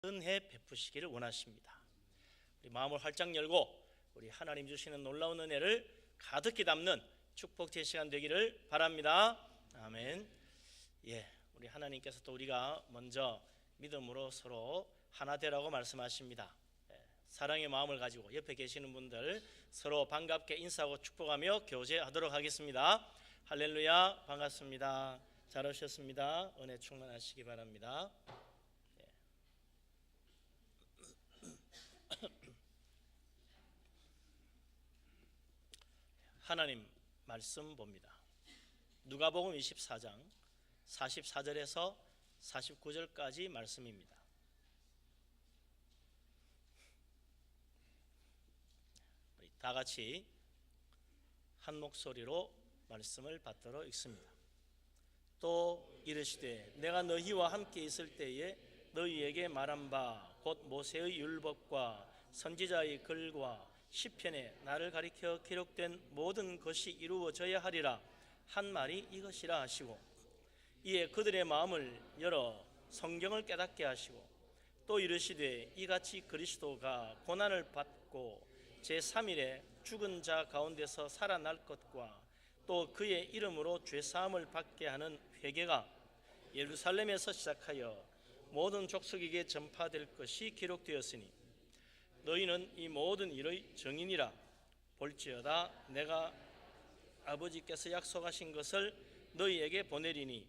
은혜 베푸시기를 원하십니다. 우리 마음을 활짝 열고 우리 하나님 주시는 놀라운 은혜를 가득히 담는 축복의 시간 되기를 바랍니다. 아멘. 우리 하나님께서 또 우리가 먼저 믿음으로 서로 하나 되라고 말씀하십니다. 사랑의 마음을 가지고 옆에 계시는 분들 서로 반갑게 인사하고 축복하며 교제하도록 하겠습니다. 할렐루야, 반갑습니다. 잘 오셨습니다. 은혜 충만하시기 바랍니다. 하나님 말씀 봅니다. 누가복음 24장 44절에서 49절까지 말씀입니다. 우리 다 같이 한 목소리로 말씀을 받들어 읽습니다. 또 이르시되 내가 너희와 함께 있을 때에 너희에게 말한 바 곧 모세의 율법과 선지자의 글과 시편에 나를 가리켜 기록된 모든 것이 이루어져야 하리라 한 말이 이것이라 하시고, 이에 그들의 마음을 열어 성경을 깨닫게 하시고, 또 이르시되 이같이 그리스도가 고난을 받고 제3일에 죽은 자 가운데서 살아날 것과 또 그의 이름으로 죄사함을 받게 하는 회개가 예루살렘에서 시작하여 모든 족속에게 전파될 것이 기록되었으니 너희는 이 모든 일의 증인이라. 볼지어다 내가 아버지께서 약속하신 것을 너희에게 보내리니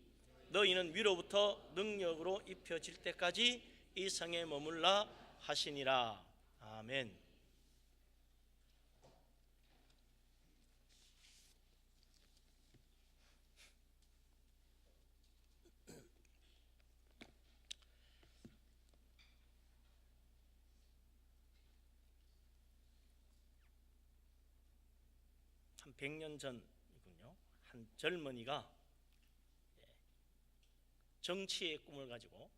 너희는 위로부터 능력으로 입혀질 때까지 이 성에 머물라 하시니라. 아멘. 한 100년 전이군요. 한 젊은이가 정치의 꿈을 가지고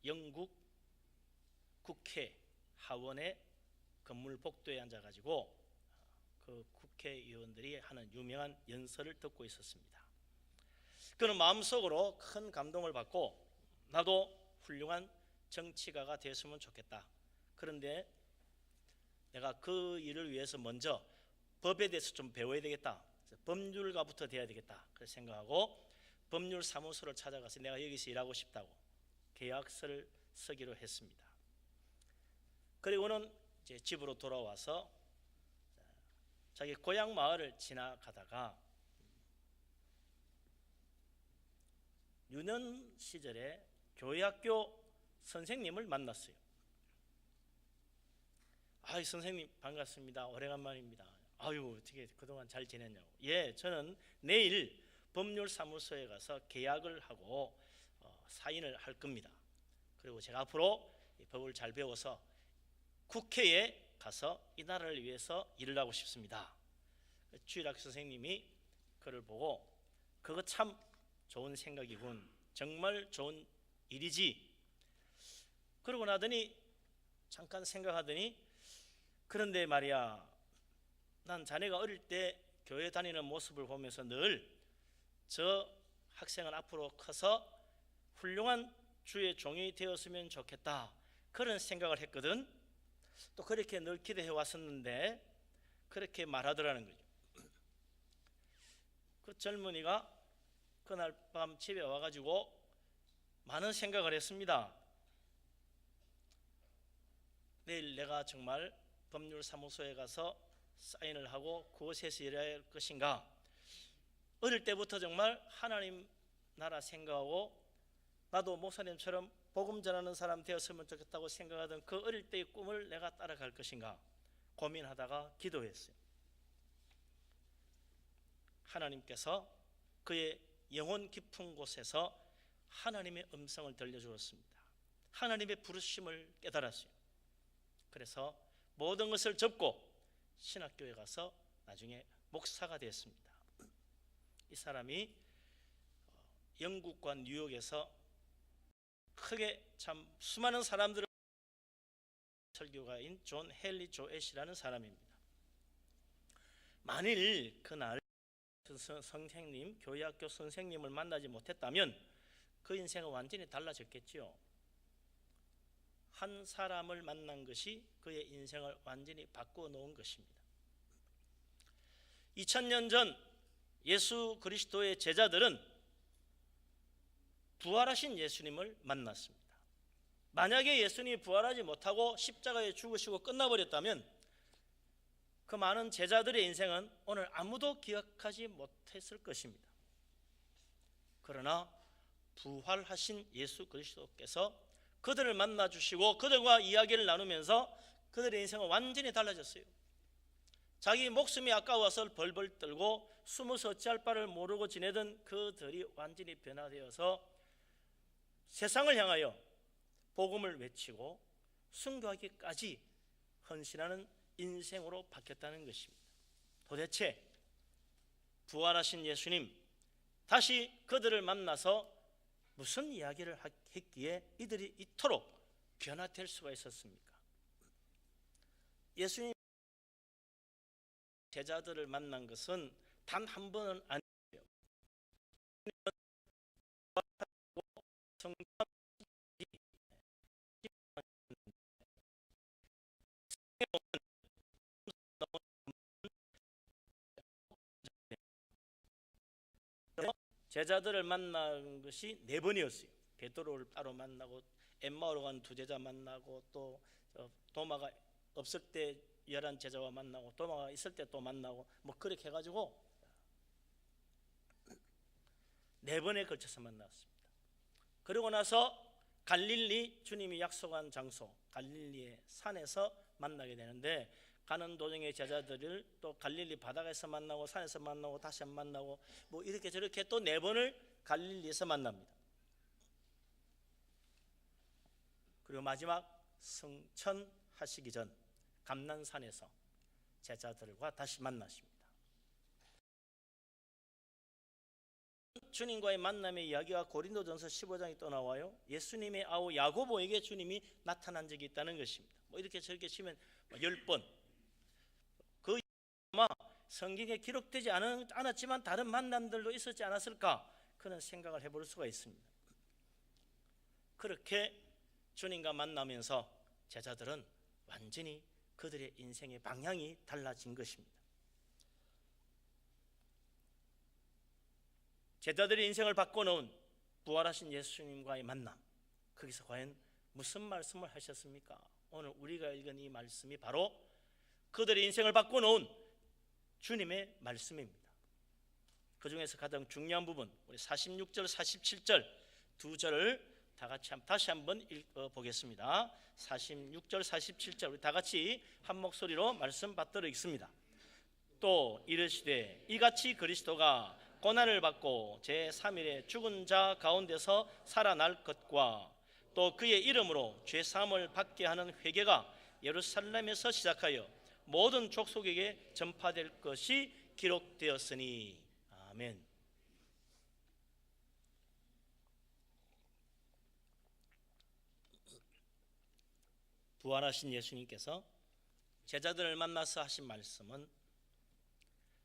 영국 국회 하원의 건물 복도에 앉아가지고 그 국회의원들이 하는 유명한 연설을 듣고 있었습니다. 그는 마음속으로 큰 감동을 받고 나도 훌륭한 정치가가 됐으면 좋겠다. 그런데 내가 그 일을 위해서 먼저 법에 대해서 좀 배워야 되겠다. 법률가부터 돼야 되겠다. 그래서 생각하고 법률사무소를 찾아가서 내가 여기서 일하고 싶다고 계약서를 쓰기로 했습니다. 그리고는 이제 집으로 돌아와서 자기 고향 마을을 지나가다가 유년 시절에 교회학교 선생님을 만났어요. 아이 선생님 반갑습니다. 오래간만입니다. 아유 어떻게 그동안 잘 지냈냐고. 저는 내일 법률사무소에 가서 계약을 하고 사인을 할 겁니다. 그리고 제가 앞으로 법을 잘 배워서 국회에 가서 이 나라를 위해서 일을 하고 싶습니다. 주일학교 선생님이 그를 보고 그거 참 좋은 생각이군. 정말 좋은 일이지. 그러고 나더니 잠깐 생각하더니 그런데 말이야, 난 자네가 어릴 때 교회 다니는 모습을 보면서 늘 저 학생은 앞으로 커서 훌륭한 주의 종이 되었으면 좋겠다 그런 생각을 했거든. 또 그렇게 늘 기대해 왔었는데 그렇게 말하더라는 거죠. 그 젊은이가 그날 밤 집에 와가지고 많은 생각을 했습니다. 내일 내가 정말 법률사무소에 가서 사인을 하고 그곳에서 일해야 할 것인가. 어릴 때부터 정말 하나님 나라 생각하고 나도 목사님처럼 복음 전하는 사람 되었으면 좋겠다고 생각하던 그 어릴 때의 꿈을 내가 따라갈 것인가 고민하다가 기도했어요. 하나님께서 그의 영혼 깊은 곳에서 하나님의 음성을 들려주었습니다. 하나님의 부르심을 깨달았어요. 그래서 모든 것을 접고 신학교에 가서 나중에 목사가 되었습니다. 이 사람이 영국과 뉴욕에서 크게 참 수많은 사람들을 설교가인 존 헨리 조엣이라는 사람입니다. 만일 그날 선생님, 교회학교 선생님을 만나지 못했다면 그 인생은 완전히 달라졌겠지요. 한 사람을 만난 것이 그의 인생을 완전히 바꾸어 놓은 것입니다. 2000년 전 예수 그리스도의 제자들은 부활하신 예수님을 만났습니다. 만약에 예수님이 부활하지 못하고 십자가에 죽으시고 끝나버렸다면 그 많은 제자들의 인생은 오늘 아무도 기억하지 못했을 것입니다. 그러나 부활하신 예수 그리스도께서 그들을 만나 주시고 그들과 이야기를 나누면서 그들의 인생은 완전히 달라졌어요. 자기 목숨이 아까워서 벌벌 떨고 숨어서 어찌할 바를 모르고 지내던 그들이 완전히 변화되어서 세상을 향하여 복음을 외치고 순교하기까지 헌신하는 인생으로 바뀌었다는 것입니다. 도대체 부활하신 예수님 다시 그들을 만나서 무슨 이야기를 했기에 이들이 이토록 변화될 수가 있었습니까? 예수님 제자들을 만난 것은 단 한 번은 아니에요. 제자들을 만난 것이 4번이었어요. 베드로를 따로 만나고 엠마오로 간 2제자 만나고 또 도마가 없을 때 11제자와 만나고 도마가 있을 때 또 만나고 뭐 그렇게 해가지고 4번에 걸쳐서 만났습니다. 그리고 나서 갈릴리 주님이 약속한 장소 갈릴리의 산에서 만나게 되는데 가는 도중에 제자들을 또 갈릴리 바다에서 만나고 산에서 만나고 다시 한 번 만나고 뭐 이렇게 저렇게 또 4번을 갈릴리에서 만납니다. 그리고 마지막 승천하시기 전 감난산에서 제자들과 다시 만나십니다. 주님과의 만남의 이야기가 고린도전서 15장에 또 나와요. 예수님의 아우 야고보에게 주님이 나타난 적이 있다는 것입니다. 뭐 이렇게 저렇게 치면 10번. 그 아마 성경에 기록되지 않았지만 다른 만남들도 있었지 않았을까 그런 생각을 해볼 수가 있습니다. 그렇게 주님과 만나면서 제자들은 완전히 그들의 인생의 방향이 달라진 것입니다. 제자들의 인생을 바꿔놓은 부활하신 예수님과의 만남, 거기서 과연 무슨 말씀을 하셨습니까? 오늘 우리가 읽은 이 말씀이 바로 그들의 인생을 바꿔놓은 주님의 말씀입니다. 그 중에서 가장 중요한 부분 우리 46절 47절 두 절을 다 같이 다시 한번 읽어보겠습니다. 46절 47절 우리 다 같이 한 목소리로 말씀 받들어 읽습니다. 또 이르시되 이같이 그리스도가 고난을 받고 제3일에 죽은 자 가운데서 살아날 것과 또 그의 이름으로 죄사함을 받게 하는 회개가 예루살렘에서 시작하여 모든 족속에게 전파될 것이 기록되었으니 아멘. 부활하신 예수님께서 제자들을 만나서 하신 말씀은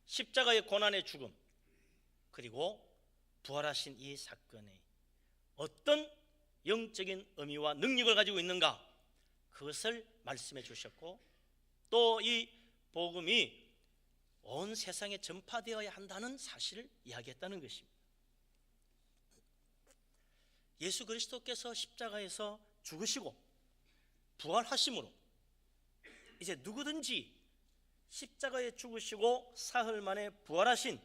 십자가의 고난의 죽음 그리고 부활하신 이 사건에 어떤 영적인 의미와 능력을 가지고 있는가 그것을 말씀해 주셨고 또 이 복음이 온 세상에 전파되어야 한다는 사실을 이야기했다는 것입니다. 예수 그리스도께서 십자가에서 죽으시고 부활하심으로 이제 누구든지 십자가에 죽으시고 사흘 만에 부활하신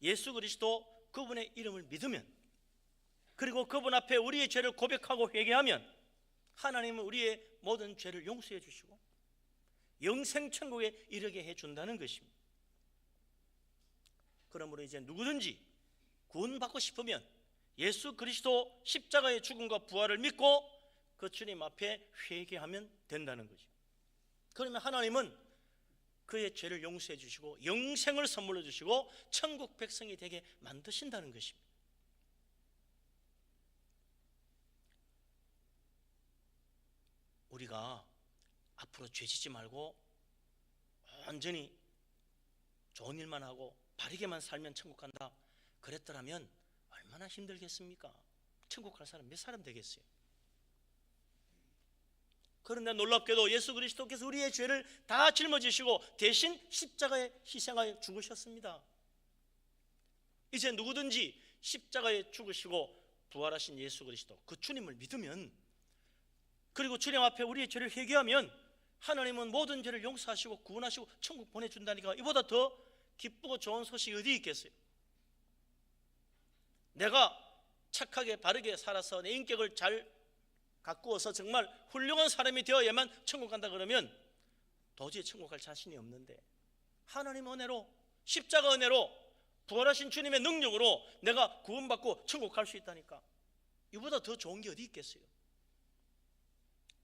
예수 그리스도 그분의 이름을 믿으면 그리고 그분 앞에 우리의 죄를 고백하고 회개하면 하나님은 우리의 모든 죄를 용서해 주시고 영생 천국에 이르게 해 준다는 것입니다. 그러므로 이제 누구든지 구원받고 싶으면 예수 그리스도 십자가의 죽음과 부활을 믿고 그 주님 앞에 회개하면 된다는 거죠. 그러면 하나님은 그의 죄를 용서해 주시고 영생을 선물로 주시고 천국 백성이 되게 만드신다는 것입니다. 우리가 앞으로 죄 짓지 말고 완전히 좋은 일만 하고 바르게만 살면 천국 간다 그랬더라면 얼마나 힘들겠습니까? 천국 갈 사람 몇 사람 되겠어요? 그런데 놀랍게도 예수 그리스도께서 우리의 죄를 다 짊어지시고 대신 십자가에 희생하여 죽으셨습니다. 이제 누구든지 십자가에 죽으시고 부활하신 예수 그리스도, 그 주님을 믿으면, 그리고 주님 앞에 우리의 죄를 회개하면 하나님은 모든 죄를 용서하시고 구원하시고 천국 보내준다니까, 이보다 더 기쁘고 좋은 소식이 어디 있겠어요? 내가 착하게 바르게 살아서 내 인격을 잘 가꾸어서 정말 훌륭한 사람이 되어야만 천국 간다 그러면 도저히 천국 갈 자신이 없는데, 하나님 은혜로, 십자가 은혜로, 부활하신 주님의 능력으로 내가 구원받고 천국 갈 수 있다니까, 이보다 더 좋은 게 어디 있겠어요?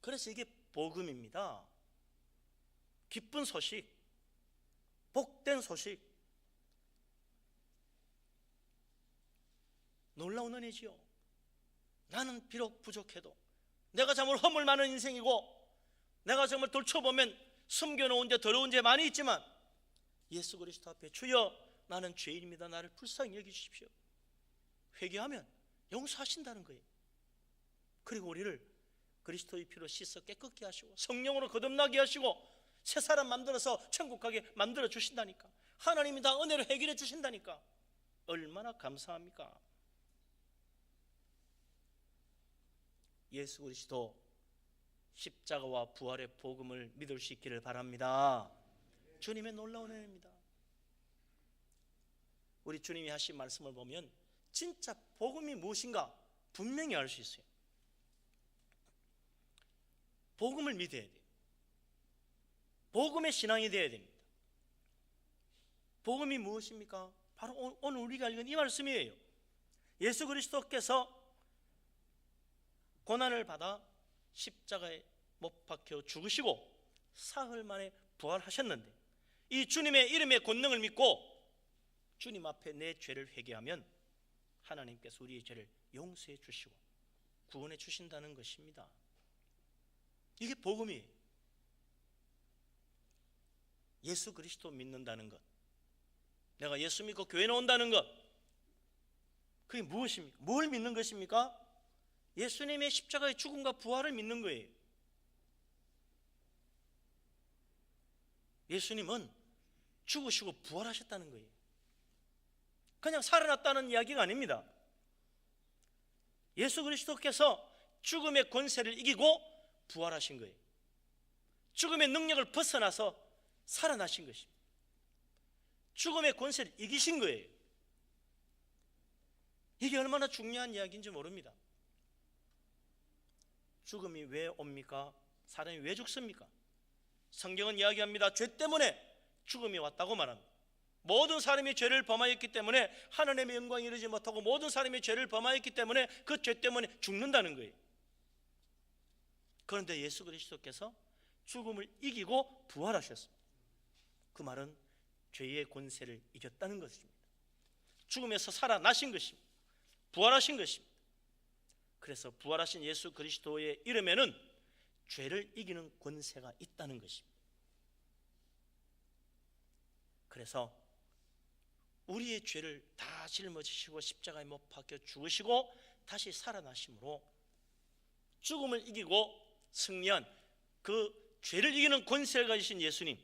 그래서 이게 복음입니다. 기쁜 소식, 복된 소식, 놀라운 은혜지요. 나는 비록 부족해도, 내가 정말 허물 많은 인생이고, 내가 정말 돌쳐보면 숨겨놓은 죄, 더러운 죄 많이 있지만 예수 그리스도 앞에 주여 나는 죄인입니다, 나를 불쌍히 여기십시오, 회개하면 용서하신다는 거예요. 그리고 우리를 그리스도의 피로 씻어 깨끗게 하시고 성령으로 거듭나게 하시고 새 사람 만들어서 천국 가게 만들어 주신다니까, 하나님이 다 은혜로 해결해 주신다니까, 얼마나 감사합니까? 예수 그리스도 십자가와 부활의 복음을 믿을 수 있기를 바랍니다. 주님의 놀라운 은혜입니다. 우리 주님이 하신 말씀을 보면 진짜 복음이 무엇인가 분명히 알 수 있어요. 복음을 믿어야 돼요. 복음의 신앙이 되어야 됩니다. 복음이 무엇입니까? 바로 오늘 우리가 읽은 이 말씀이에요. 예수 그리스도께서 고난을 받아 십자가에 못 박혀 죽으시고 사흘 만에 부활하셨는데, 이 주님의 이름의 권능을 믿고 주님 앞에 내 죄를 회개하면 하나님께서 우리의 죄를 용서해 주시고 구원해 주신다는 것입니다. 이게 복음이에요. 예수 그리스도 믿는다는 것, 내가 예수 믿고 교회 나온다는 것, 그게 무엇입니까? 뭘 믿는 것입니까? 예수님의 십자가의 죽음과 부활을 믿는 거예요. 예수님은 죽으시고 부활하셨다는 거예요. 그냥 살아났다는 이야기가 아닙니다. 예수 그리스도께서 죽음의 권세를 이기고 부활하신 거예요. 죽음의 능력을 벗어나서 살아나신 것입니다. 죽음의 권세를 이기신 거예요. 이게 얼마나 중요한 이야기인지 모릅니다. 죽음이 왜 옵니까? 사람이 왜 죽습니까? 성경은 이야기합니다. 죄 때문에 죽음이 왔다고 말합니다. 모든 사람이 죄를 범하였기 때문에 하나님의 영광에 이르지 못하고, 모든 사람이 죄를 범하였기 때문에 그 죄 때문에 죽는다는 거예요. 그런데 예수 그리스도께서 죽음을 이기고 부활하셨습니다. 그 말은 죄의 권세를 이겼다는 것입니다. 죽음에서 살아나신 것입니다. 부활하신 것입니다. 그래서 부활하신 예수 그리스도의 이름에는 죄를 이기는 권세가 있다는 것입니다. 그래서 우리의 죄를 다 짊어지시고 십자가에 못 박혀 죽으시고 다시 살아나심으로 죽음을 이기고 승리한 그 죄를 이기는 권세를 가지신 예수님,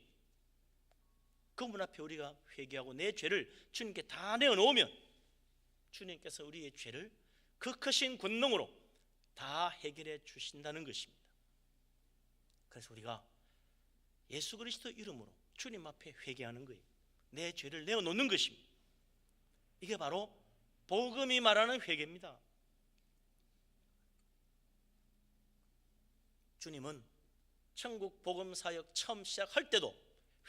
그분 앞에 우리가 회개하고 내 죄를 주님께 다 내어놓으면 주님께서 우리의 죄를 그 크신 권능으로 다 해결해 주신다는 것입니다. 그래서 우리가 예수 그리스도 이름으로 주님 앞에 회개하는 거예요. 내 죄를 내어놓는 것입니다. 이게 바로 복음이 말하는 회개입니다. 주님은 천국 복음 사역 처음 시작할 때도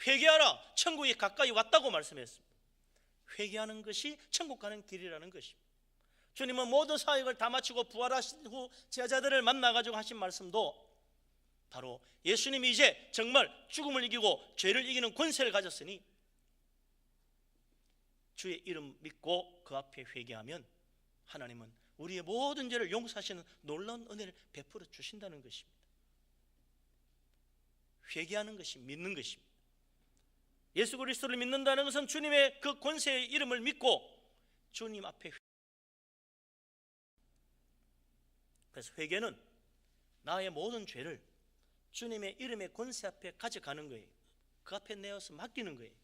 회개하라, 천국이 가까이 왔다고 말씀했습니다. 회개하는 것이 천국 가는 길이라는 것입니다. 주님은 모든 사역을 다 마치고 부활하신 후 제자들을 만나가지고 하신 말씀도 바로 예수님이 이제 정말 죽음을 이기고 죄를 이기는 권세를 가졌으니 주의 이름 믿고 그 앞에 회개하면 하나님은 우리의 모든 죄를 용서하시는 놀라운 은혜를 베풀어 주신다는 것입니다. 회개하는 것이 믿는 것입니다. 예수 그리스도를 믿는다는 것은 주님의 그 권세의 이름을 믿고 주님 앞에, 그래서 회개는 나의 모든 죄를 주님의 이름의 권세 앞에 가져가는 거예요. 그 앞에 내어서 맡기는 거예요.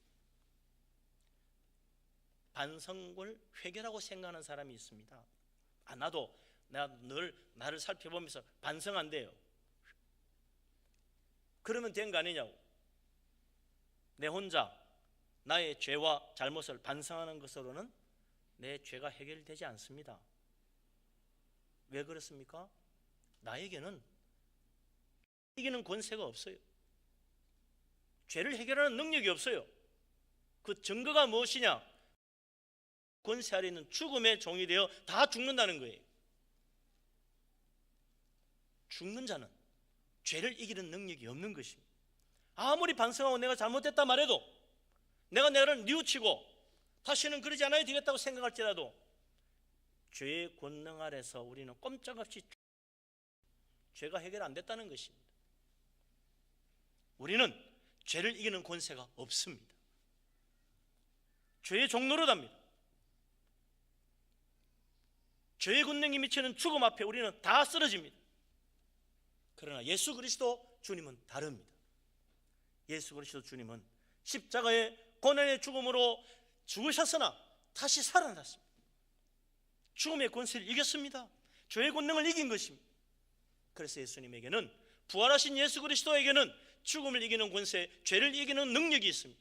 반성을 회개라고 생각하는 사람이 있습니다. 나도 내가 늘 나를 살펴보면서 반성한대요. 그러면 된 거 아니냐고. 내 혼자 나의 죄와 잘못을 반성하는 것으로는 내 죄가 해결되지 않습니다. 왜 그렇습니까? 나에게는 이기는 권세가 없어요. 죄를 해결하는 능력이 없어요. 그 증거가 무엇이냐? 권세 아래 있는 죽음의 종이 되어 다 죽는다는 거예요. 죽는 자는 죄를 이기는 능력이 없는 것입니다. 아무리 반성하고 내가 잘못했다 말해도, 내가 나를 뉘우치고 다시는 그러지 않아야 되겠다고 생각할지라도 죄의 권능 아래서 우리는 꼼짝없이 죄가 해결 안 됐다는 것입니다. 우리는 죄를 이기는 권세가 없습니다. 죄의 종노릇합니다. 죄의 권능이 미치는 죽음 앞에 우리는 다 쓰러집니다. 그러나 예수 그리스도 주님은 다릅니다. 예수 그리스도 주님은 십자가의 고난의 죽음으로 죽으셨으나 다시 살아났습니다. 죽음의 권세를 이겼습니다. 죄의 권능을 이긴 것입니다. 그래서 예수님에게는, 부활하신 예수 그리스도에게는 죽음을 이기는 권세, 죄를 이기는 능력이 있습니다.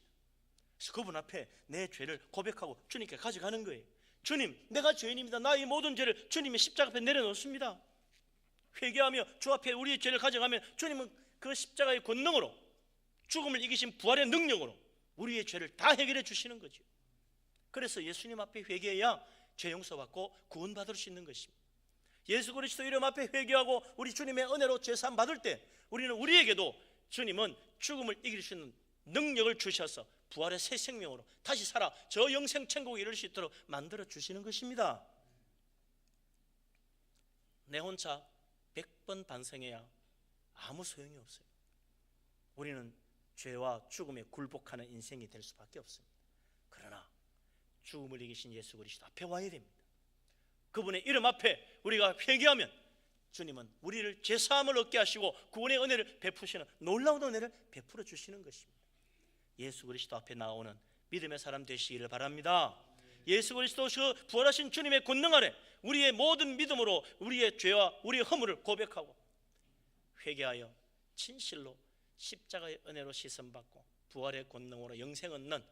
그래서 그분 앞에 내 죄를 고백하고 주님께 가져가는 거예요. 주님, 내가 죄인입니다. 나의 모든 죄를 주님의 십자가 앞에 내려놓습니다. 회개하며 주 앞에 우리의 죄를 가져가면 주님은 그 십자가의 권능으로, 죽음을 이기신 부활의 능력으로 우리의 죄를 다 해결해 주시는 거죠. 그래서 예수님 앞에 회개해야 죄 용서받고 구원받을 수 있는 것입니다. 예수 그리스도 이름 앞에 회개하고 우리 주님의 은혜로 죄사함 받을 때 우리는, 우리에게도 주님은 죽음을 이길 수 있는 능력을 주셔서 부활의 새 생명으로 다시 살아 저 영생 천국에 이를 수 있도록 만들어 주시는 것입니다. 내 혼자 100번 반성해야 아무 소용이 없어요. 우리는 죄와 죽음에 굴복하는 인생이 될 수밖에 없습니다. 그러나 죽음을 이기신 예수 그리스도 앞에 와야 됩니다. 그분의 이름 앞에 우리가 회개하면 주님은 우리를 죄사함을 얻게 하시고 구원의 은혜를 베푸시는 놀라운 은혜를 베풀어 주시는 것입니다. 예수 그리스도 앞에 나오는 믿음의 사람 되시기를 바랍니다. 예수 그리스도 그 부활하신 주님의 권능 아래 우리의 모든 믿음으로 우리의 죄와 우리의 허물을 고백하고 회개하여 진실로 십자가의 은혜로 씻음받고 부활의 권능으로 영생 얻는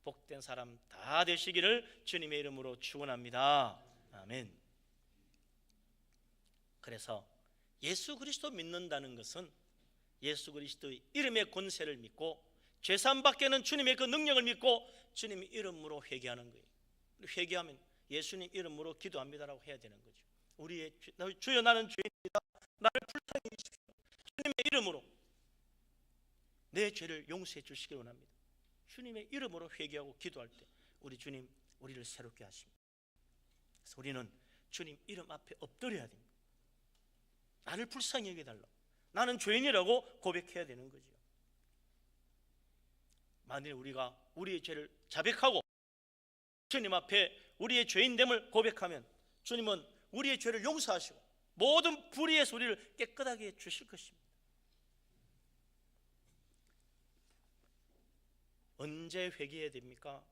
복된 사람 다 되시기를 주님의 이름으로 축원합니다. 아멘. 그래서 예수 그리스도 믿는다는 것은 예수 그리스도의 이름의 권세를 믿고 죄사함 받게는 주님의 그 능력을 믿고 주님의 이름으로 회개하는 거예요. 회개하면 예수님 이름으로 기도합니다라고 해야 되는 거죠. 우리의 주여 나는 죄인이다. 나를 불쌍히 여기십시오. 주님의 이름으로 내 죄를 용서해 주시기 원합니다. 주님의 이름으로 회개하고 기도할 때 우리 주님 우리를 새롭게 하십니다. 그래서 우리는 주님 이름 앞에 엎드려야 됩니다. 나를 불쌍히 여겨달라. 나는 죄인이라고 고백해야 되는 거죠. 만일 우리가 우리의 죄를 자백하고 주님 앞에 우리의 죄인됨을 고백하면 주님은 우리의 죄를 용서하시고 모든 불의에서 우리를 깨끗하게 해 주실 것입니다. 언제 회개해야 됩니까?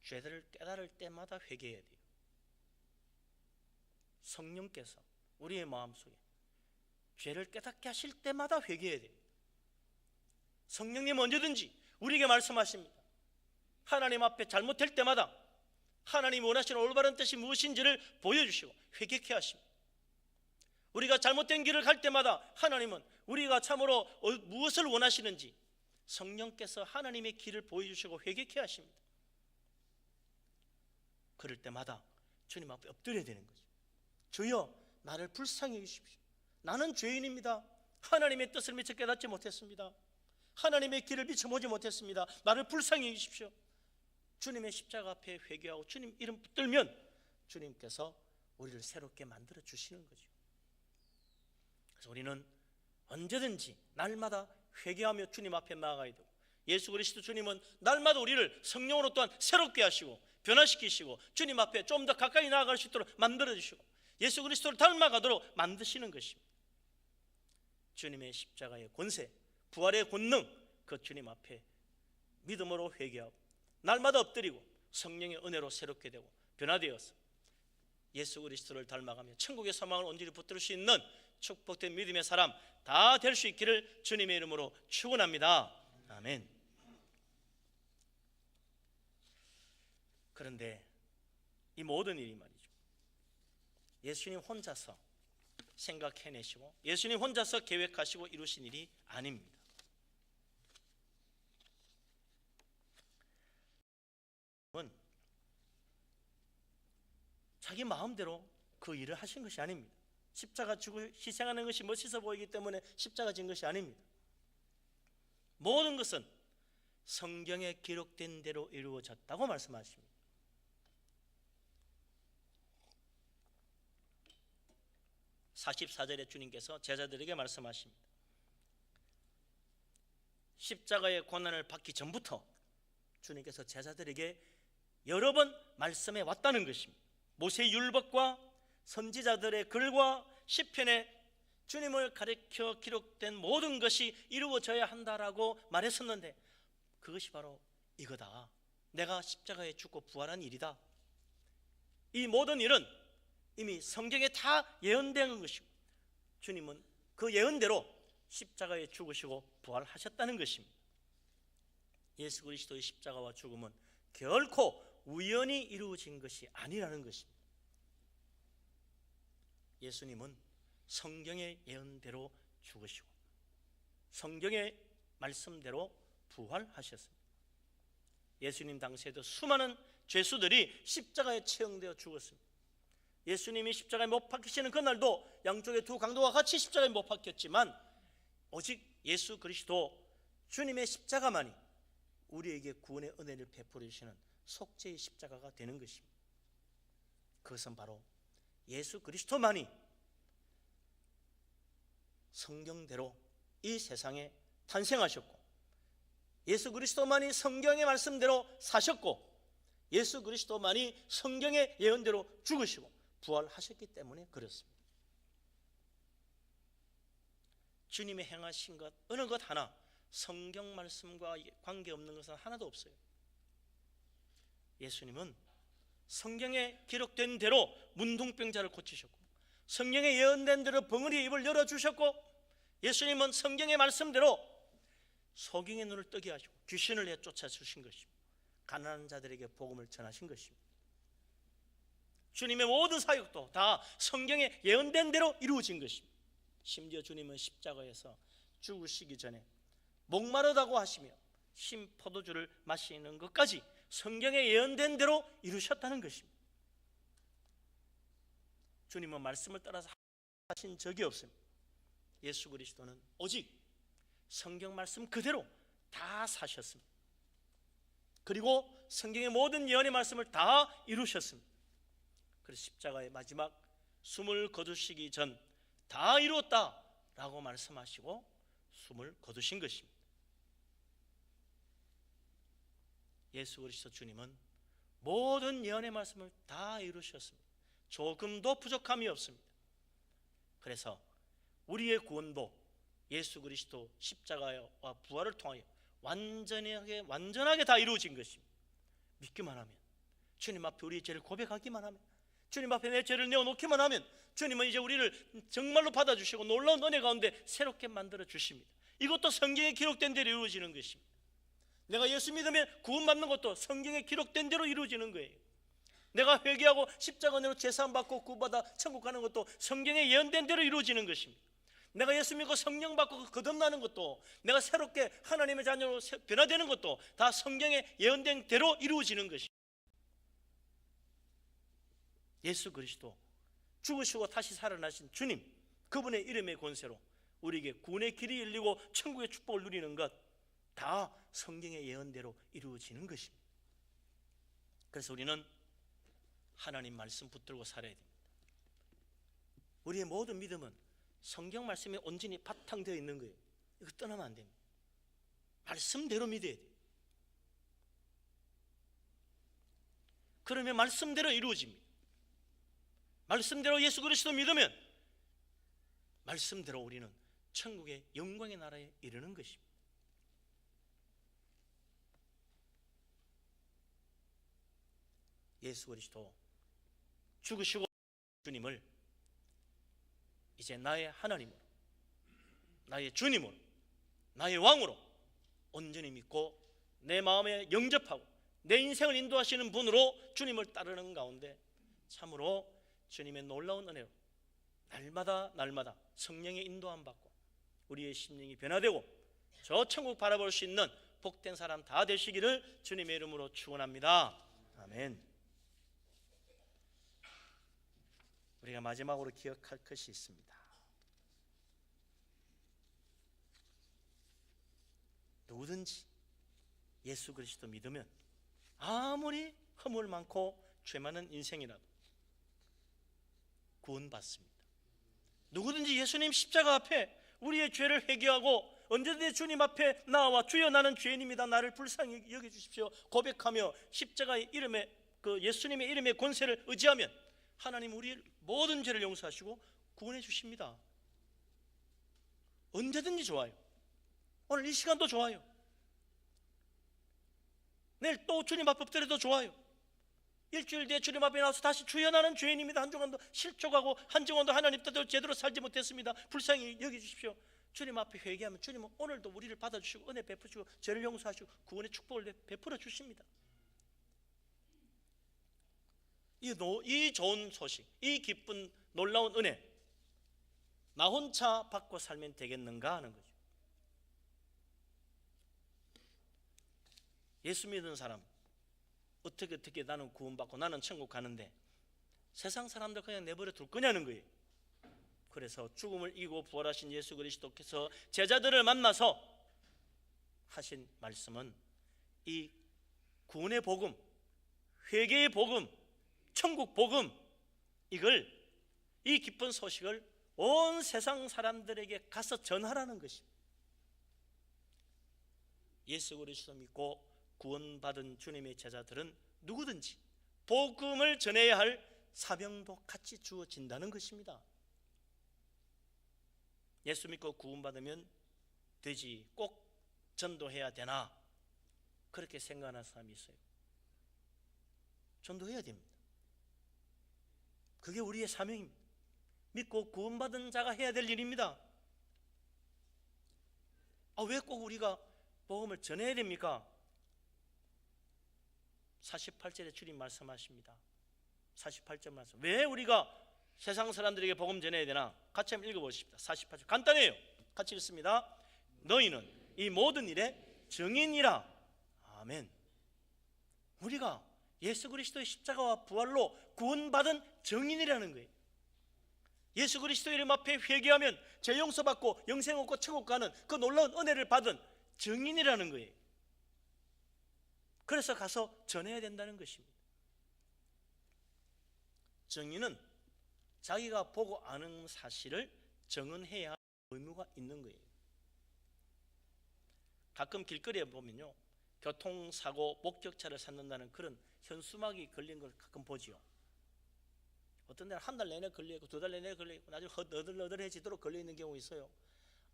죄를 깨달을 때마다 회개해야 돼요. 성령께서 우리의 마음속에 죄를 깨닫게 하실 때마다 회개해야 돼요. 성령님 언제든지 우리에게 말씀하십니다. 하나님 앞에 잘못될 때마다 하나님이 원하시는 올바른 뜻이 무엇인지를 보여주시고 회개케 하십니다. 우리가 잘못된 길을 갈 때마다 하나님은 우리가 참으로 무엇을 원하시는지 성령께서 하나님의 길을 보여주시고 회개케 하십니다. 그럴 때마다 주님 앞에 엎드려야 되는 거죠. 주여 나를 불쌍히 여기십시오. 나는 죄인입니다. 하나님의 뜻을 미처 깨닫지 못했습니다. 하나님의 길을 미처 보지 못했습니다. 나를 불쌍히 여기십시오. 주님의 십자가 앞에 회개하고 주님 이름 붙들면 주님께서 우리를 새롭게 만들어 주시는 거죠. 그래서 우리는 언제든지 날마다 회개하며 주님 앞에 나아가야 되고 예수 그리스도 주님은 날마다 우리를 성령으로 또한 새롭게 하시고 변화시키시고 주님 앞에 좀 더 가까이 나아갈 수 있도록 만들어 주시고 예수 그리스도를 닮아가도록 만드시는 것입니다. 주님의 십자가의 권세, 부활의 권능, 그 주님 앞에 믿음으로 회개하고 날마다 엎드리고 성령의 은혜로 새롭게 되고 변화되어서 예수 그리스도를 닮아가며 천국의 소망을 온전히 붙들 수 있는 축복된 믿음의 사람 다 될 수 있기를 주님의 이름으로 축원합니다. 아멘. 그런데 이 모든 일이 말이죠, 예수님 혼자서 생각해내시고 예수님 혼자서 계획하시고 이루신 일이 아닙니다. 자기 마음대로 그 일을 하신 것이 아닙니다. 십자가 지고 희생하는 것이 멋있어 보이기 때문에 십자가 진 것이 아닙니다. 모든 것은 성경에 기록된 대로 이루어졌다고 말씀하십니다. (44절에) 주님께서 제자들에게 말씀하십니다. 십자가의 고난을 받기 전부터 주님께서 제자들에게 여러 번 말씀해 왔다는 것입니다. 모세의 율법과 선지자들의 글과 시편에 주님을 가리켜 기록된 모든 것이 이루어져야 한다라고 말했었는데 그것이 바로 이거다. 내가 십자가에 죽고 부활한 일이다. 이 모든 일은 이미 성경에 다 예언된 것이고 주님은 그 예언대로 십자가에 죽으시고 부활하셨다는 것입니다. 예수 그리스도의 십자가와 죽음은 결코 우연히 이루어진 것이 아니라는 것입니다. 예수님은 성경의 예언대로 죽으시고 성경의 말씀대로 부활하셨습니다. 예수님 당시에도 수많은 죄수들이 십자가에 채용되어 죽었습니다. 예수님이 십자가에 못 박히시는 그날도 양쪽에 두 강도와 같이 십자가에 못 박혔지만 오직 예수 그리스도 주님의 십자가만이 우리에게 구원의 은혜를 베풀어 주시는 속죄의 십자가가 되는 것입니다. 그것은 바로 예수 그리스도만이 성경대로 이 세상에 탄생하셨고 예수 그리스도만이 성경의 말씀대로 사셨고 예수 그리스도만이 성경의 예언대로 죽으시고 부활하셨기 때문에 그렇습니다. 주님의 행하신 것 어느 것 하나 성경 말씀과 관계없는 것은 하나도 없어요. 예수님은 성경에 기록된 대로 문둥병자를 고치셨고 성경에 예언된 대로 벙어리의 입을 열어주셨고 예수님은 성경의 말씀대로 소경의 눈을 뜨게 하시고 귀신을 내쫓아 주신 것입니다. 가난한 자들에게 복음을 전하신 것입니다. 주님의 모든 사역도 다 성경에 예언된 대로 이루어진 것입니다. 심지어 주님은 십자가에서 죽으시기 전에 목마르다고 하시며 신 포도주를 마시는 것까지 성경에 예언된 대로 이루셨다는 것입니다. 주님은 말씀을 따라서 하신 적이 없습니다. 예수 그리스도는 오직 성경 말씀 그대로 다 사셨습니다. 그리고 성경의 모든 예언의 말씀을 다 이루셨습니다. 그래서 십자가의 마지막 숨을 거두시기 전 다 이루었다 라고 말씀하시고 숨을 거두신 것입니다. 예수 그리스도 주님은 모든 예언의 말씀을 다 이루셨습니다. 조금도 부족함이 없습니다. 그래서 우리의 구원도 예수 그리스도 십자가와 부활을 통하여 완전하게 다 이루어진 것입니다. 믿기만 하면, 주님 앞에 우리의 죄를 고백하기만 하면, 주님 앞에 내 죄를 내어놓기만 하면 주님은 이제 우리를 정말로 받아주시고 놀라운 은혜 가운데 새롭게 만들어 주십니다. 이것도 성경에 기록된 대로 이루어지는 것입니다. 내가 예수 믿으면 구원받는 것도 성경에 기록된 대로 이루어지는 거예요. 내가 회개하고 십자가 은혜로 제사함 받고 구원받아 천국 가는 것도 성경에 예언된 대로 이루어지는 것입니다. 내가 예수 믿고 성령 받고 거듭나는 것도, 내가 새롭게 하나님의 자녀로 변화되는 것도 다 성경에 예언된 대로 이루어지는 것입니다. 예수 그리스도 죽으시고 다시 살아나신 주님, 그분의 이름의 권세로 우리에게 구원의 길이 열리고 천국의 축복을 누리는 것 다 성경의 예언대로 이루어지는 것입니다. 그래서 우리는 하나님 말씀 붙들고 살아야 됩니다. 우리의 모든 믿음은 성경 말씀에 온전히 바탕되어 있는 거예요. 이거 떠나면 안 됩니다. 말씀대로 믿어야 돼요. 그러면 말씀대로 이루어집니다. 말씀대로 예수 그리스도 믿으면 말씀대로 우리는 천국의 영광의 나라에 이르는 것입니다. 예수 그리스도 죽으시고 주님을 이제 나의 하나님으로, 나의 주님으로, 나의 왕으로 온전히 믿고 내 마음에 영접하고 내 인생을 인도하시는 분으로 주님을 따르는 가운데 참으로 주님의 놀라운 은혜로 날마다 성령의 인도함 받고 우리의 심령이 변화되고 저 천국 바라볼 수 있는 복된 사람 다 되시기를 주님의 이름으로 축원합니다. 아멘. 우리가 마지막으로 기억할 것이 있습니다. 누구든지 예수 그리스도 믿으면 아무리 허물 많고 죄 많은 인생이라도 구원받습니다. 누구든지 예수님 십자가 앞에 우리의 죄를 회개하고 언제든지 주님 앞에 나와 주여 나는 죄인입니다, 나를 불쌍히 여겨주십시오 고백하며 십자가의 이름에 그 예수님의 이름의 권세를 의지하면 하나님 우리의 모든 죄를 용서하시고 구원해 주십니다. 언제든지 좋아요. 오늘 이 시간도 좋아요. 내일 또 주님 앞에 엎드려도 좋아요. 일주일 뒤에 주님 앞에 나와서 다시 주여 나는 죄인입니다, 한 주간도 실족하고 한 주간도 하나님 뜻대로 제대로 살지 못했습니다, 불쌍히 여겨주십시오. 주님 앞에 회개하면 주님은 오늘도 우리를 받아주시고 은혜 베푸시고 죄를 용서하시고 구원의 축복을 베풀어 주십니다. 이 좋은 소식, 이 기쁜 놀라운 은혜 나 혼자 받고 살면 되겠는가 하는 거죠. 예수 믿는 사람 어떻게 나는 구원받고 나는 천국 가는데 세상 사람들 그냥 내버려 둘 거냐는 거예요. 그래서 죽음을 이기고 부활하신 예수 그리스도께서 제자들을 만나서 하신 말씀은 이 구원의 복음, 회개의 복음, 천국 복음, 이 기쁜 소식을 온 세상 사람들에게 가서 전하라는 것입니다. 예수 그리스도 믿고 구원받은 주님의 제자들은 누구든지 복음을 전해야 할 사명도 같이 주어진다는 것입니다. 예수 믿고 구원받으면 되지, 꼭 전도해야 되나 그렇게 생각하는 사람이 있어요. 전도해야 됩니다. 그게 우리의 사명입니다. 믿고 구원받은 자가 해야 될 일입니다. 왜 꼭 우리가 복음을 전해야 됩니까? 48절에 주님 말씀하십니다. 48절 말씀. 왜 우리가 세상 사람들에게 복음 전해야 되나? 같이 한번 읽어보십시다. 48절 간단해요. 같이 읽습니다. 너희는 이 모든 일의 증인이라. 아멘. 우리가 예수 그리스도의 십자가와 부활로 구원받은 증인이라는 거예요. 예수 그리스도의 이름 앞에 회개하면 죄 용서받고 영생 얻고 천국 가는 그 놀라운 은혜를 받은 증인이라는 거예요. 그래서 가서 전해야 된다는 것입니다. 증인은 자기가 보고 아는 사실을 증언해야 할 의무가 있는 거예요. 가끔 길거리에 보면요, 교통사고 목격자를 찾는다는 그런 현수막이 걸린 걸 가끔 보지요. 어떤 데는 한 달 내내 걸려있고 두 달 내내 걸려있고 나중에 너덜너덜해지도록 걸려있는 경우 있어요.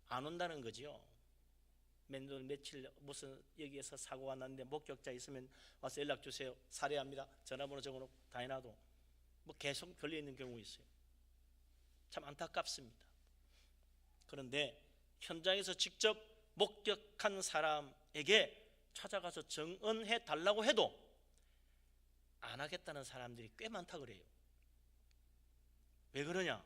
안 온다는 거지요. 며칠 무슨 여기에서 사고가 났는데 목격자 있으면 와서 연락 주세요, 살해합니다, 전화번호 적어놓고 다 해놔도 계속 걸려있는 경우 있어요. 참 안타깝습니다. 그런데 현장에서 직접 목격한 사람에게 찾아가서 증언해 달라고 해도 안 하겠다는 사람들이 꽤 많다 그래요. 왜 그러냐?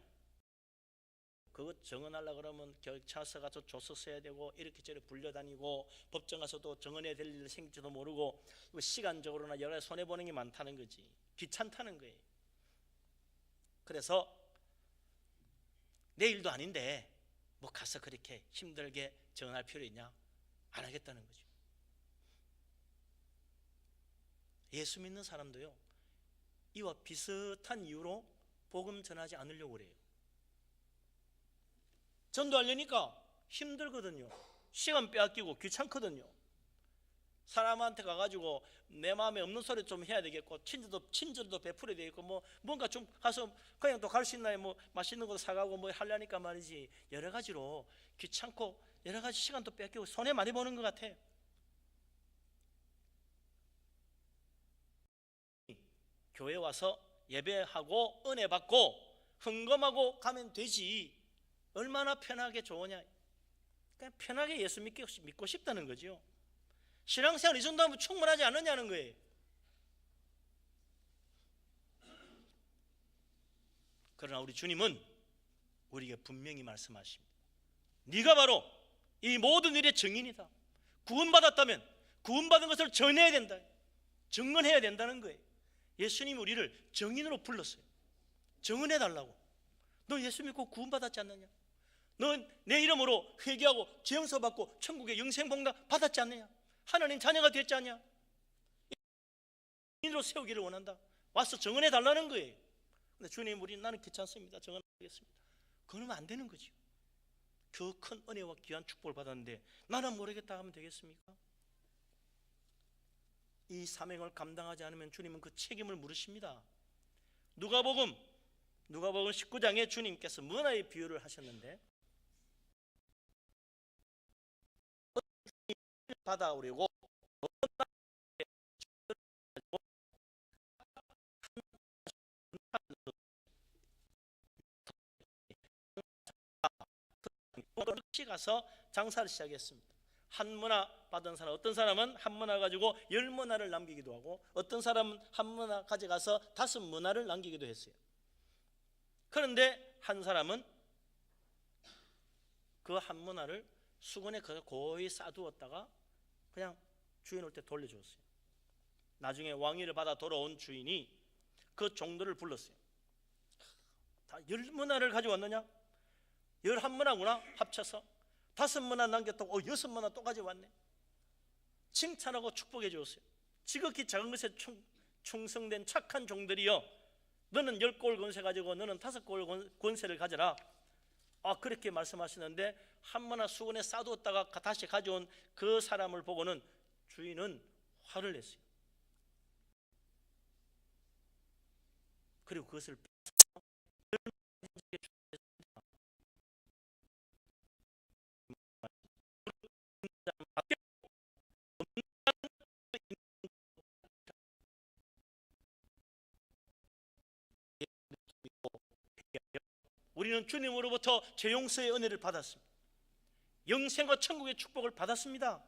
그거 증언하려고 그러면 경찰서 가서 조서 써야 되고 이렇게 저렇게 불려다니고 법정 가서도 증언해야 될 일 생길지도 모르고 시간적으로나 여러 가지 손해보는 게 많다는 거지. 귀찮다는 거예요. 그래서 내일도 아닌데 가서 그렇게 힘들게 증언할 필요 있냐? 안 하겠다는 거죠. 예수 믿는 사람도요, 이와 비슷한 이유로 복음 전하지 않으려고 그래요. 전도하려니까 힘들거든요. 시간 빼앗기고 귀찮거든요. 사람한테 가가지고 내 마음에 없는 소리 좀 해야 되겠고, 친절도 베풀어야 되겠고, 뭔가 좀 가서 그냥 또 갈 수 있나요? 뭐 맛있는 것도 사가고 뭐 하려니까 말이지, 여러 가지로 귀찮고 여러 가지 시간도 뺏기고 손해 많이 보는 것 같아. 교회 와서 예배하고 은혜 받고 헌금하고 가면 되지, 얼마나 편하게 좋으냐. 그냥 편하게 예수 믿고 싶다는 거죠. 신앙생활 이 정도 하면 충분하지 않느냐는 거예요. 그러나 우리 주님은 우리에게 분명히 말씀하십니다. 네가 바로 이 모든 일의 증인이다. 구원받았다면 구원받은 것을 전해야 된다, 증언해야 된다는 거예요. 예수님이 우리를 증인으로 불렀어요. 증언해달라고. 너 예수 믿고 구원받았지 않느냐? 너 내 이름으로 회개하고 죄용서 받고 천국의 영생봉답 받았지 않느냐? 하나님 자녀가 됐지 않냐? 증인으로 세우기를 원한다. 와서 증언해달라는 거예요. 근데 주님, 나는 귀찮습니다, 증언하겠습니다. 그러면 안 되는 거죠. 그 큰 은혜와 귀한 축복을 받았는데 나는 모르겠다 하면 되겠습니까? 이 사명을 감당하지 않으면 주님은 그 책임을 물으십니다. 누가복음 19장에 주님께서 문화의 비유를 하셨는데, 받아오려고 가서 장사를 시작했습니다. 한 문화 받은 사람, 어떤 사람은 한 문화 가지고 10문화를 남기기도 하고, 어떤 사람은 한 문화 가져가서 5문화를 남기기도 했어요. 그런데 한 사람은 그 한 문화를 수건에 고이 싸두었다가 그냥 주인 올 때 돌려주었어요. 나중에 왕위를 받아 돌아온 주인이 그 종들을 불렀어요. 다 10문화를 가져왔느냐? 11문화구나 합쳐서 5문화 남겼다고 6문화 또 가져왔네. 칭찬하고 축복해 주었어요. 지극히 작은 것에 충성된 착한 종들이여, 너는 10골 권세 가지고 너는 5골 권세를 가져라. 그렇게 말씀하시는데, 한 문화 수건에 싸두었다가 다시 가져온 그 사람을 보고는 주인은 화를 냈어요. 그리고 그것을 우리는 주님으로부터 죄 용서의 은혜를 받았습니다. 영생과 천국의 축복을 받았습니다.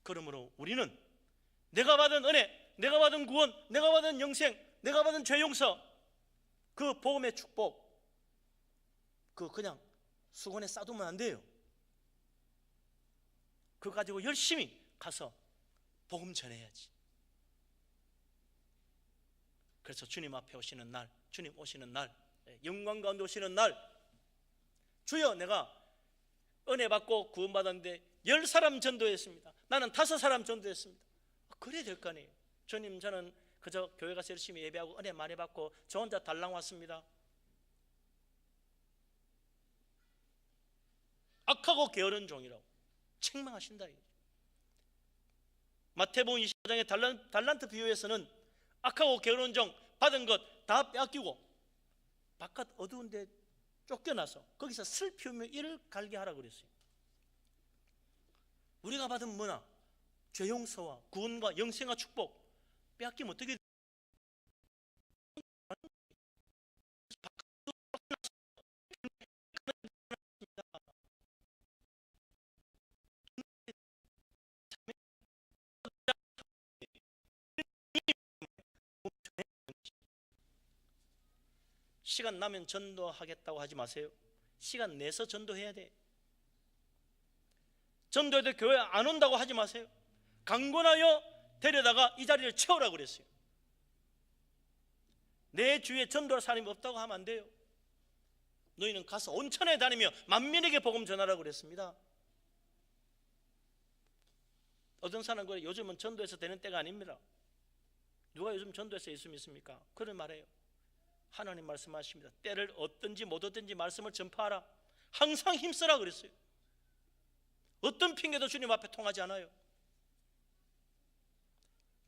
그러므로 우리는 내가 받은 은혜, 내가 받은 구원, 내가 받은 영생, 내가 받은 죄 용서, 그 복음의 축복, 그냥 수건에 싸두면 안 돼요. 그거 가지고 열심히 가서 복음 전해야지. 그래서 주님 앞에 오시는 날, 주님 오시는 날, 영광 가운데 오시는 날, 주여 내가 은혜 받고 구원받았는데 10사람 전도했습니다, 나는 5사람 전도했습니다. 그래야 될 거 아니에요. 주님, 저는 그저 교회 가서 열심히 예배하고 은혜 많이 받고 저 혼자 달랑 왔습니다. 악하고 게으른 종이라고 책망하신다. 마태복음 25장의 달란트 비유에서는 악하고 게으른 종 받은 것 다 빼앗기고 바깥 어두운 데 쫓겨나서 거기서 슬피우며 이를 갈게 하라고 그랬어요. 우리가 받은 문화, 죄 용서와 구원과 영생과 축복 빼앗기면 어떻게 돼요? 시간 나면 전도하겠다고 하지 마세요. 시간 내서 전도해야 돼. 전도해도 교회 안 온다고 하지 마세요. 강권하여 데려다가 이 자리를 채우라고 그랬어요. 내 주위에 전도할 사람이 없다고 하면 안 돼요. 너희는 가서 온천에 다니며 만민에게 복음 전하라고 그랬습니다. 어떤 사람은 그래, 요즘은 전도해서 되는 때가 아닙니다. 누가 요즘 전도해서 예수 믿습니까? 그런 말이에요. 하나님 말씀하십니다. 때를 얻든지 못 얻든지 말씀을 전파하라. 항상 힘쓰라 그랬어요. 어떤 핑계도 주님 앞에 통하지 않아요.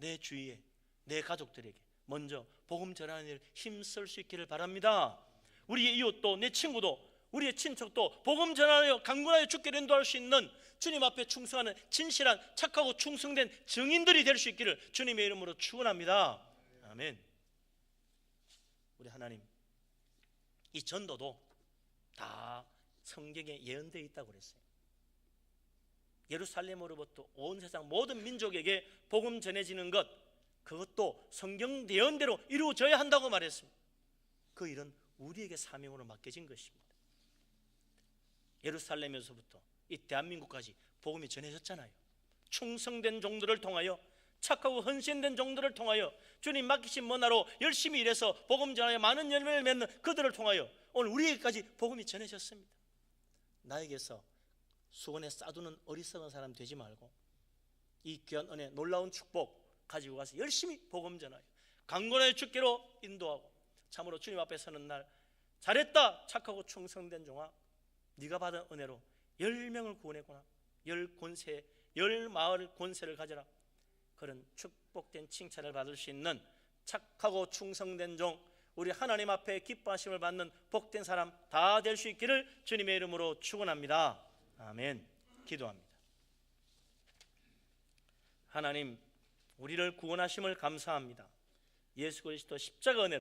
내 주위에, 내 가족들에게 먼저 복음 전하는 일 힘쓸 수 있기를 바랍니다. 우리의 이웃도, 내 친구도, 우리의 친척도 복음 전하여 강건하여 죽기를 인도할 수 있는 주님 앞에 충성하는 진실한 착하고 충성된 증인들이 될 수 있기를 주님의 이름으로 축원합니다. 아멘. 우리 하나님, 이 전도도 다 성경에 예언되어 있다고 그랬어요. 예루살렘으로부터 온 세상 모든 민족에게 복음 전해지는 것, 그것도 성경 예언대로 이루어져야 한다고 말했습니다. 그 일은 우리에게 사명으로 맡겨진 것입니다. 예루살렘에서부터 이 대한민국까지 복음이 전해졌잖아요. 충성된 종들을 통하여, 착하고 헌신된 종들을 통하여, 주님 맡기신 문화로 열심히 일해서 복음 전하여 많은 열매를 맺는 그들을 통하여 오늘 우리에게까지 복음이 전해졌습니다. 나에게서 수건에 싸두는 어리석은 사람 되지 말고 이 귀한 은혜, 놀라운 축복 가지고 가서 열심히 복음 전하여 강건하여 주께로 인도하고, 참으로 주님 앞에 서는 날 잘했다 착하고 충성된 종아, 네가 받은 은혜로 10명을 구원했구나, 10권세, 10마을 권세를 가져라, 그런 축복된 칭찬을 받을 수 있는 착하고 충성된 종, 우리 하나님 앞에 기뻐하심을 받는 복된 사람 다 될 수 있기를 주님의 이름으로 축원합니다. 아멘. 기도합니다. 하나님, 우리를 구원하심을 감사합니다. 예수 그리스도 십자가 은혜